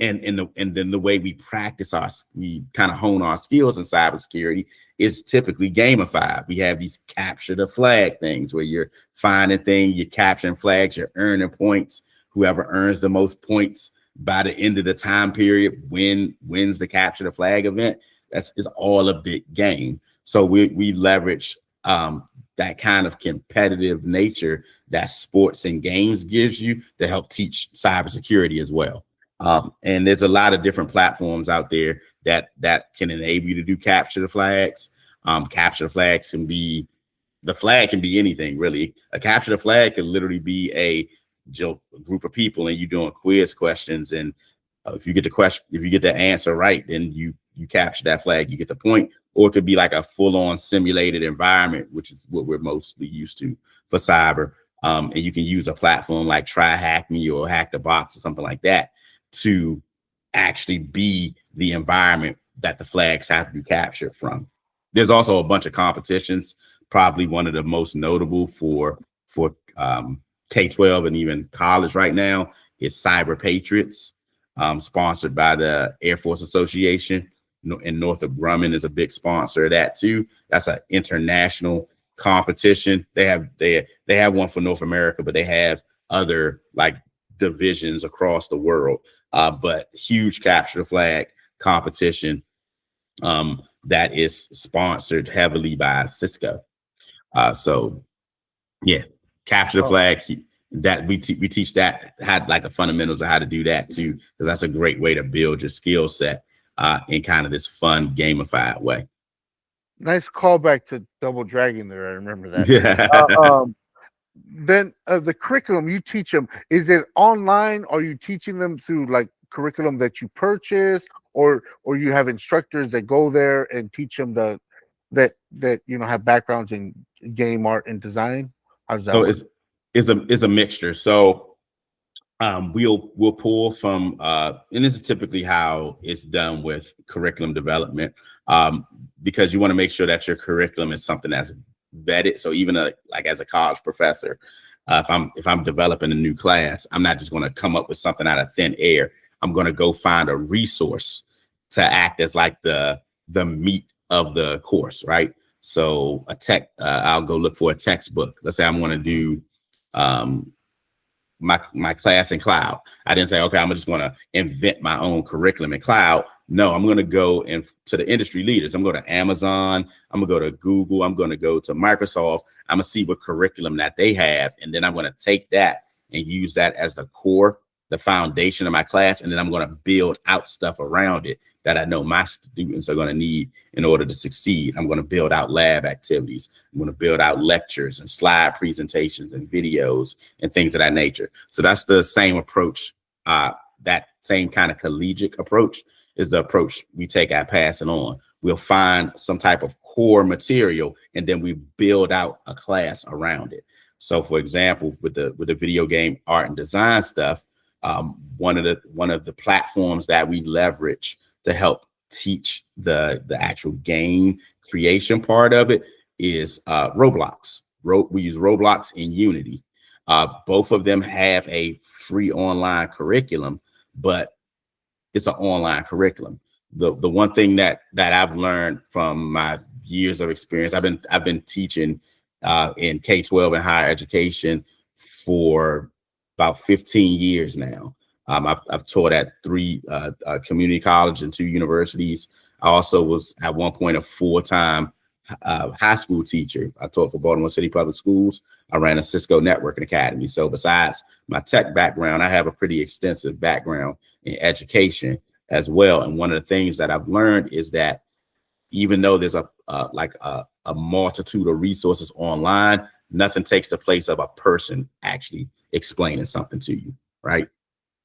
then the way we practice we kind of hone our skills in cybersecurity is typically gamified. We have these capture the flag things where you're finding things, you're capturing flags, you're earning points. Whoever earns the most points by the end of the time period wins the capture the flag event. It's all a big game. So we leverage that kind of competitive nature that sports and games gives you to help teach cybersecurity as well. And there's a lot of different platforms out there that can enable you to do capture the flags. Capture the flags the flag can be anything really. A capture the flag could literally be a group of people and you're doing quiz questions, and if you get the answer right, then you capture that flag, you get the point. Or it could be like a full-on simulated environment, which is what we're mostly used to for cyber. And you can use a platform like Try Hack Me or Hack the Box or something like that to actually be the environment that the flags have to be captured from. There's also a bunch of competitions. Probably one of the most notable for K-12 and even college right now is Cyber Patriots, sponsored by the Air Force Association. And Northrop Grumman is a big sponsor of that too. That's an international competition. They have one for North America, but they have other like divisions across the world. But huge capture the flag competition that is sponsored heavily by Cisco. So yeah, capture the flag. That we teach that, had like the fundamentals of how to do that too, because that's a great way to build your skill set in kind of this fun gamified way. Nice callback to Double Dragon there. I remember that. Uh, Yeah. um, then the curriculum you teach them, is it online? Are you teaching them through like curriculum that you purchase, or you have instructors that go there and teach them that have backgrounds in game art and design? How does that So work? it's a mixture. So we'll pull from and this is typically how it's done with curriculum development, um, because you want to make sure that your curriculum is something that's vetted. So even like as a college professor, if I'm developing a new class, I'm not just going to come up with something out of thin air. I'm going to go find a resource to act as like the meat of the course, right? So I'll go look for a textbook. Let's say I'm going to do um, my class in cloud. I didn't say, okay, I'm just going to invent my own curriculum in cloud. No, I'm going to go to the industry leaders. I'm going to Amazon. I'm going to go to Google. I'm going to go to Microsoft. I'm going to see what curriculum that they have. And then I'm going to take that and use that as the core, the foundation of my class. And then I'm going to build out stuff around it that I know my students are going to need in order to succeed. I'm going to build out lab activities. I'm going to build out lectures and slide presentations and videos and things of that nature. So that's the same approach. That same kind of collegiate approach is the approach we take at Pass It On. We'll find some type of core material and then we build out a class around it. So for example, with the video game art and design stuff, one of the platforms that we leverage to help teach the actual game creation part of it is Roblox. We use Roblox in Unity. Both of them have a free online curriculum, but it's an online curriculum. The one thing that I've learned from my years of experience, I've been teaching in K-12 and higher education for about 15 years now. I've taught at three community college and two universities. I also was at one point a full-time high school teacher. I taught for Baltimore City Public Schools. I ran a Cisco networking academy. So besides my tech background, I have a pretty extensive background in education as well. And one of the things that I've learned is that even though there's a multitude of resources online, nothing takes the place of a person actually explaining something to you, right?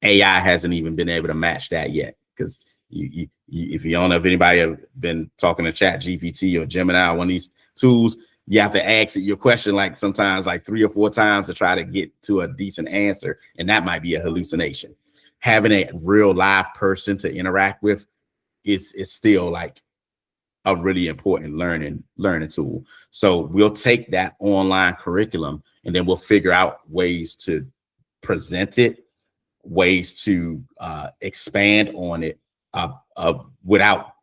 AI hasn't even been able to match that yet, because if you don't know if anybody have been talking to Chat GPT or Gemini or one of these tools, you have to ask it your question like sometimes like 3 or 4 times to try to get to a decent answer, and that might be a hallucination. Having a real live person to interact with is still like a really important learning tool. So we'll take that online curriculum and then we'll figure out ways to present it, ways to expand on it without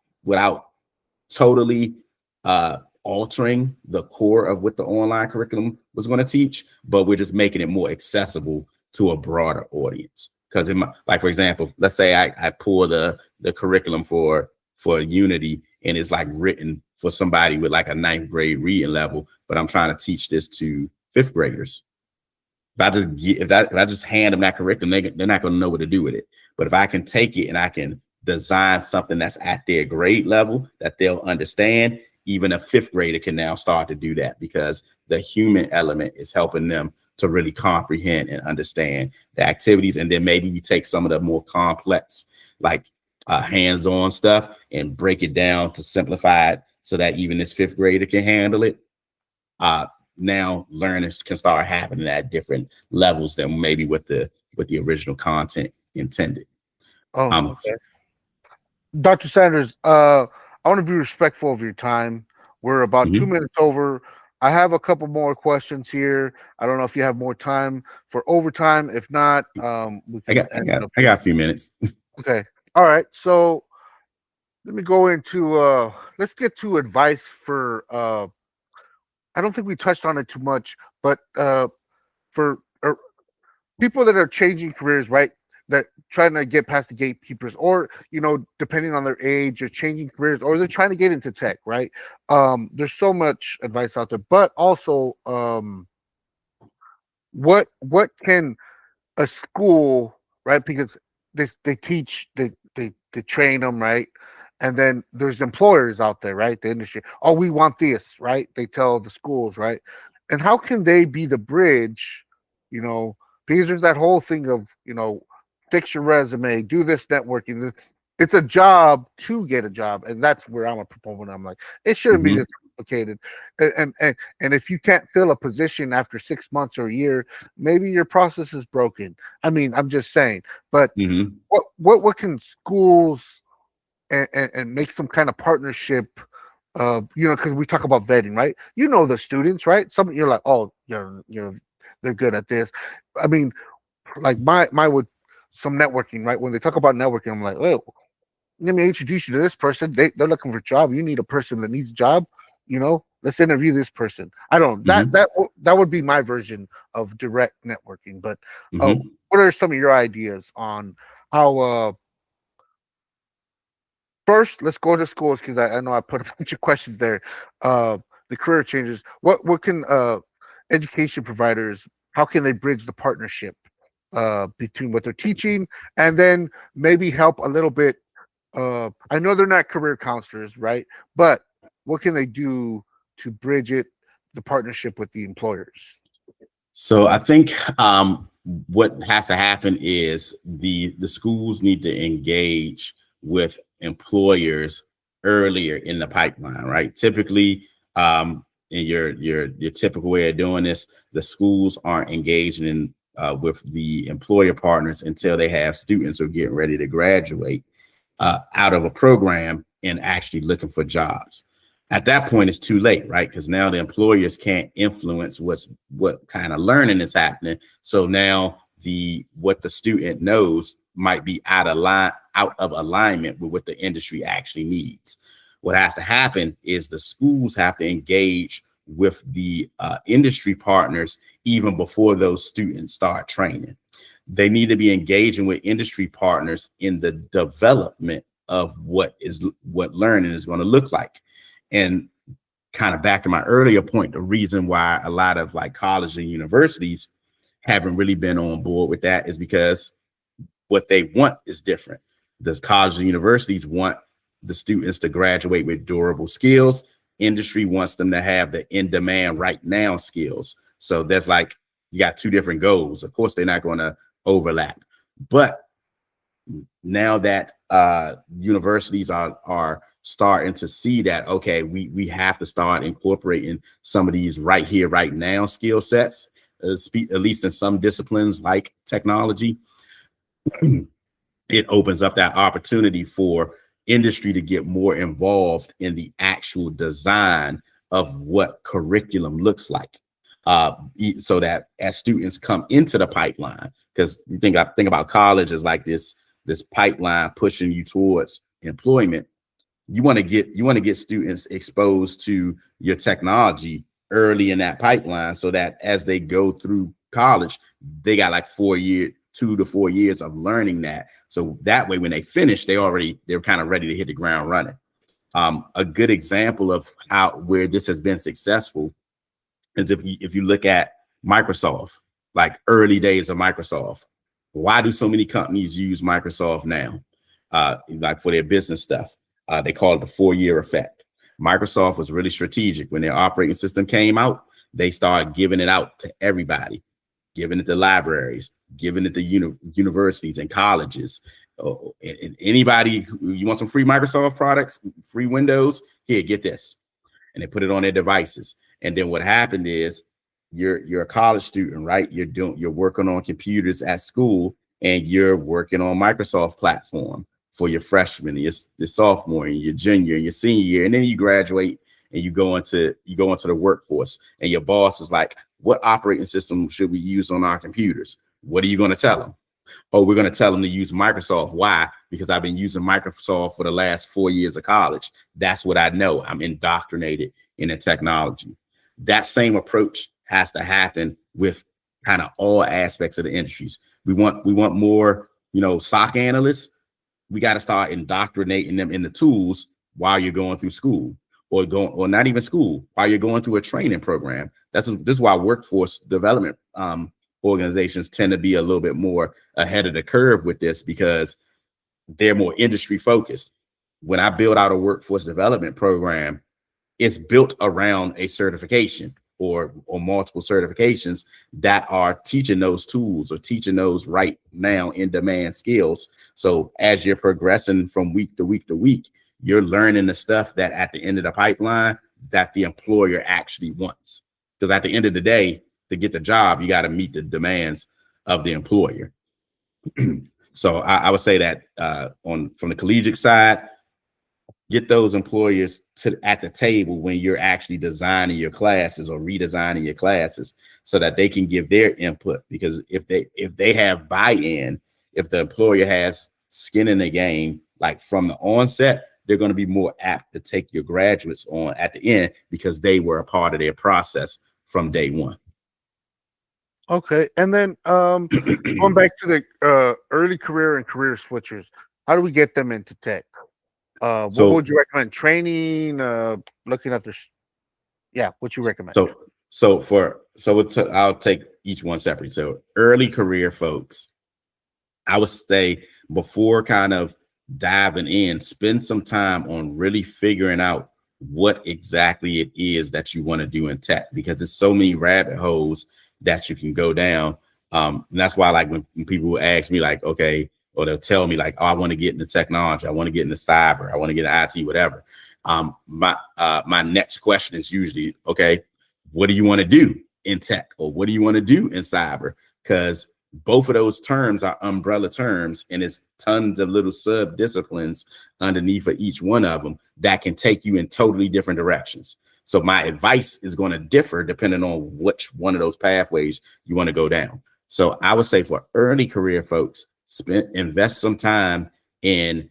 totally altering the core of what the online curriculum was going to teach, but we're just making it more accessible to a broader audience. Because like for example, let's say I pull the curriculum for Unity and it's like written for somebody with like a 9th grade reading level, but I'm trying to teach this to 5th graders. If I just hand them that curriculum, they're not going to know what to do with it. But if I can take it and I can design something that's at their grade level that they'll understand, even a 5th grader can now start to do that, because the human element is helping them to really comprehend and understand the activities. And then maybe we take some of the more complex, like hands-on stuff, and break it down to simplify it so that even this 5th grader can handle it. Now learning can start happening at different levels than maybe what the original content intended. Oh, okay. Dr. Sanders, I want to be respectful of your time. We're about 2 minutes over. I have a couple more questions here. I don't know if you have more time for overtime. If not, we can I got a few minutes. Okay. All right. So let me go into let's get to advice for I don't think we touched on it too much, but for people that are changing careers, right? That trying to get past the gatekeepers, or depending on their age, or changing careers, or they're trying to get into tech, right? There's so much advice out there, but also, what can a school, right? Because they teach, they train them, right? And then there's employers out there, right? The industry. Oh, we want this, right? They tell the schools, right? And how can they be the bridge, you know, because there's that whole thing of, fix your resume, do this networking. It's a job to get a job. And that's where I'm a proponent. I'm like, it shouldn't be Mm-hmm. this complicated. And if you can't fill a position after 6 months or a year, maybe your process is broken. I mean, I'm just saying. But Mm-hmm. what can schools and make some kind of partnership, because we talk about vetting, right? The students, right? Some you're like, oh, they're good at this. I mean, like my with some networking, right? When they talk about networking, I'm like, oh, let me introduce you to this person. They're looking for a job. You need a person that needs a job. Let's interview this person. I don't that Mm-hmm. that that would be my version of direct networking. But Mm-hmm. what are some of your ideas on how? First, let's go to schools because I know I put a bunch of questions there. The career changes. What can education providers? How can they bridge the partnership between what they're teaching and then maybe help a little bit? I know they're not career counselors, right? But what can they do to bridge the partnership with the employers? So I think what has to happen is the schools need to engage with employers earlier in the pipeline, right? Typically, in your typical way of doing this, the schools aren't engaging in with the employer partners until they have students who are getting ready to graduate out of a program and actually looking for jobs. At that point, it's too late, right? Because now the employers can't influence what kind of learning is happening. So now what the student knows might be out of alignment with what the industry actually needs. What has to happen is the schools have to engage with the industry partners even before those students start training. They need to be engaging with industry partners in the development of what learning is going to look like. And kind of back to my earlier point, the reason why a lot of like colleges and universities haven't really been on board with that is because what they want is different. The colleges and universities want the students to graduate with durable skills. Industry wants them to have the in demand right now skills. So there's like, you got two different goals. Of course, they're not going to overlap, but now that universities are starting to see that, okay, we have to start incorporating some of these right here, right now skill sets, at least in some disciplines like technology, it opens up that opportunity for industry to get more involved in the actual design of what curriculum looks like. So that as students come into the pipeline, because you think about college as like this pipeline pushing you towards employment. You want to get students exposed to your technology early in that pipeline, so that as they go through college, they got like 2 to 4 years of learning that. So that way, when they finish, they're kind of ready to hit the ground running. A good example of where this has been successful is if you look at Microsoft, like early days of Microsoft. Why do so many companies use Microsoft now? Like for their business stuff, they call it the 4-year effect. Microsoft was really strategic. When their operating system came out, they started giving it out to everybody, giving it to libraries, giving it to universities and colleges. And anybody, you want some free Microsoft products, free Windows, here, get this. And they put it on their devices. And then what happened is you're a college student, right? You're working on computers at school, and you're working on Microsoft platform for your freshman, your sophomore, and your junior, and your senior year, and then you graduate and you go into the workforce, and your boss is like, "What operating system should we use on our computers?" What are you going to tell them? Oh, we're going to tell them to use Microsoft. Why? Because I've been using Microsoft for the last 4 years of college. That's what I know. I'm indoctrinated in the technology. That same approach has to happen with kind of all aspects of the industries. We want more, SOC analysts. We got to start indoctrinating them in the tools while you're going through school, or not even school, while you're going through a training program. This is why workforce development organizations tend to be a little bit more ahead of the curve with this, because they're more industry focused. when I build out a workforce development program, it's built around a certification or multiple certifications that are teaching those tools or teaching those right now in demand skills. So as you're progressing from week to week to week, you're learning the stuff that at the end of the pipeline that the employer actually wants. Because at the end of the day, to get the job, you got to meet the demands of the employer. So I would say that from the collegiate side, get those employers at the table when you're actually designing your classes or redesigning your classes so that they can give their input. Because if they have buy-in, if the employer has skin in the game, like from the onset, they're going to be more apt to take your graduates on at the end because they were a part of their process from day one. Okay. And then going back to the early career and career switchers, how do we get them into tech? What would you recommend? Training, looking at their, what you recommend? I'll take each one separately. So early career folks, I would say before kind of diving in, spend some time on really figuring out what exactly it is that you want to do in tech, because there's so many rabbit holes that you can go down. And that's why, like, when people ask me, like, okay, or they'll tell me, like, oh, I want to get into technology, I want to get into cyber, I want to get into IT, whatever. My next question is usually, okay, what do you want to do in tech, or what do you want to do in cyber? Because both of those terms are umbrella terms, and it's tons of little sub disciplines underneath of each one of them that can take you in totally different directions. So my advice is going to differ depending on which one of those pathways you want to go down. So I would say for early career folks, invest some time in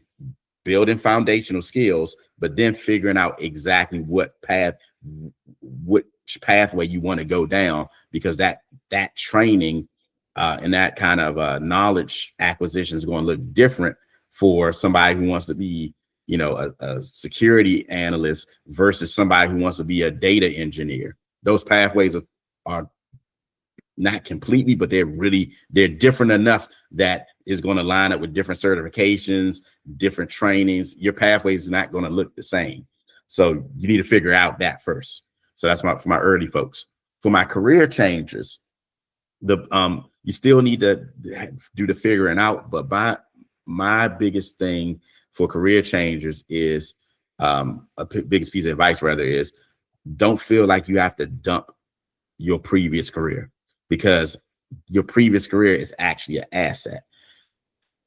building foundational skills, but then figuring out exactly which pathway you want to go down, because that training and that kind of knowledge acquisition is going to look different for somebody who wants to be, a security analyst versus somebody who wants to be a data engineer. Those pathways are not completely, but they're different enough that is going to line up with different certifications, different trainings. Your pathways are not going to look the same. So you need to figure out that first. So that's for my early folks. For my career changers, you still need to do the figuring out. But my biggest thing for career changers is biggest piece of advice rather is, don't feel like you have to dump your previous career, because your previous career is actually an asset.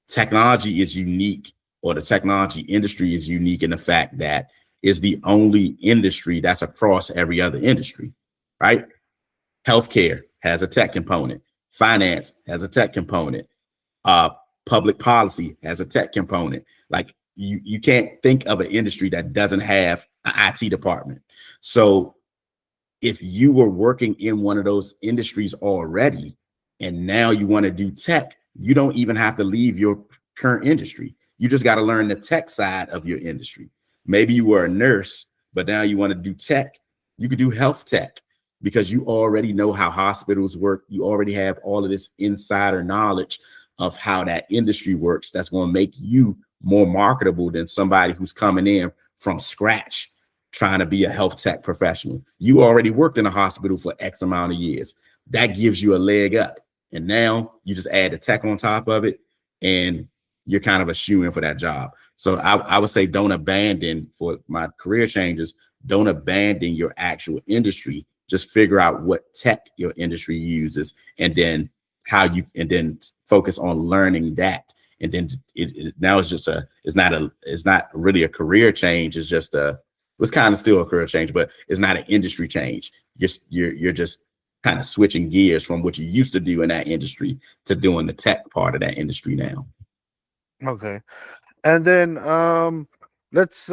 Technology is unique, or the technology industry is unique in the fact that it's the only industry that's across every other industry, right? Healthcare has a tech component. Finance has a tech component. Public policy has a tech component. Like, you can't think of an industry that doesn't have an IT department. So if you were working in one of those industries already, and now you want to do tech, you don't even have to leave your current industry. You just got to learn the tech side of your industry. Maybe you were a nurse, but now you want to do tech. You could do health tech, because you already know how hospitals work. You already have all of this insider knowledge of how that industry works. That's going to make you more marketable than somebody who's coming in from scratch trying to be a health tech professional. You already worked in a hospital for X amount of years. That gives you a leg up. And now you just add the tech on top of it, and you're kind of a shoo-in for that job. So I would say, don't abandon, for my career changes, don't abandon your actual industry. Just figure out what tech your industry uses, and then focus on learning that. And then now it's not really a career change. It's kind of still a career change, but it's not an industry change. You're just kind of switching gears from what you used to do in that industry to doing the tech part of that industry now. Okay. And then let's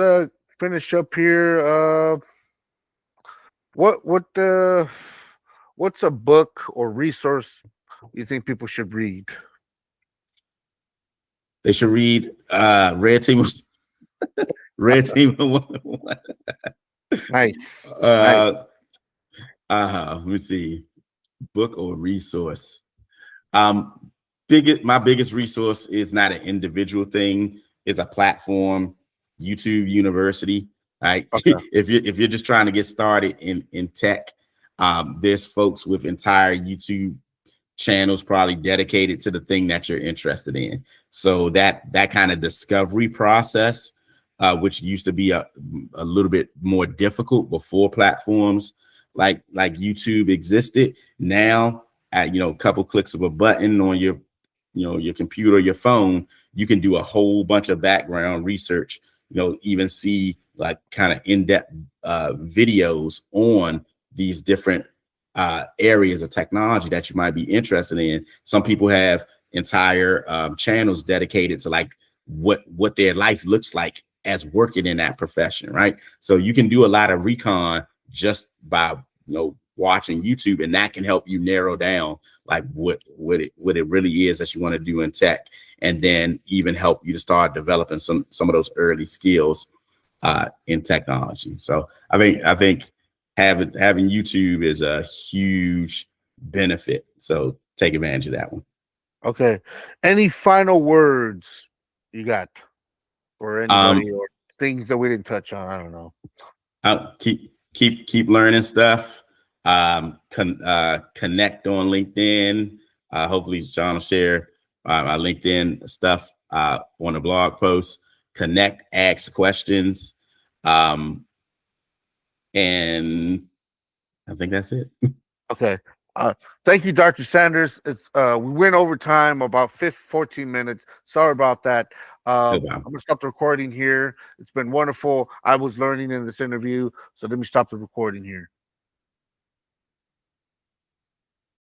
finish up here. What's a book or resource you think people should read? They should read Red Team. Red Team. Nice. Let me see. Book or resource. My biggest resource is not an individual thing. It's a platform. YouTube University. Right. Okay. if you're just trying to get started in tech, there's folks with entire YouTube channels probably dedicated to the thing that you're interested in. So that kind of discovery process, which used to be a little bit more difficult before platforms like YouTube existed, now at a couple clicks of a button on your your computer, your phone, you can do a whole bunch of background research, even see like kind of in-depth videos on these different areas of technology that you might be interested in. Some people have entire channels dedicated to like what their life looks like as working in that profession, right? So you can do a lot of recon just by watching YouTube, and that can help you narrow down like what it really is that you want to do in tech, and then even help you to start developing some of those early skills in technology. So I think having YouTube is a huge benefit. So take advantage of that one. Okay. Any final words you got for anybody, or things that we didn't touch on? I don't know. Keep learning stuff. Connect on LinkedIn. Hopefully John will share our LinkedIn stuff on the blog post. Connect, ask questions. And I think that's it. Okay. Thank you, Dr. Sanders. It's we went over time about 14 minutes. Sorry about that. I'm gonna stop the recording here. It's been wonderful. I was learning in this interview, so let me stop the recording here.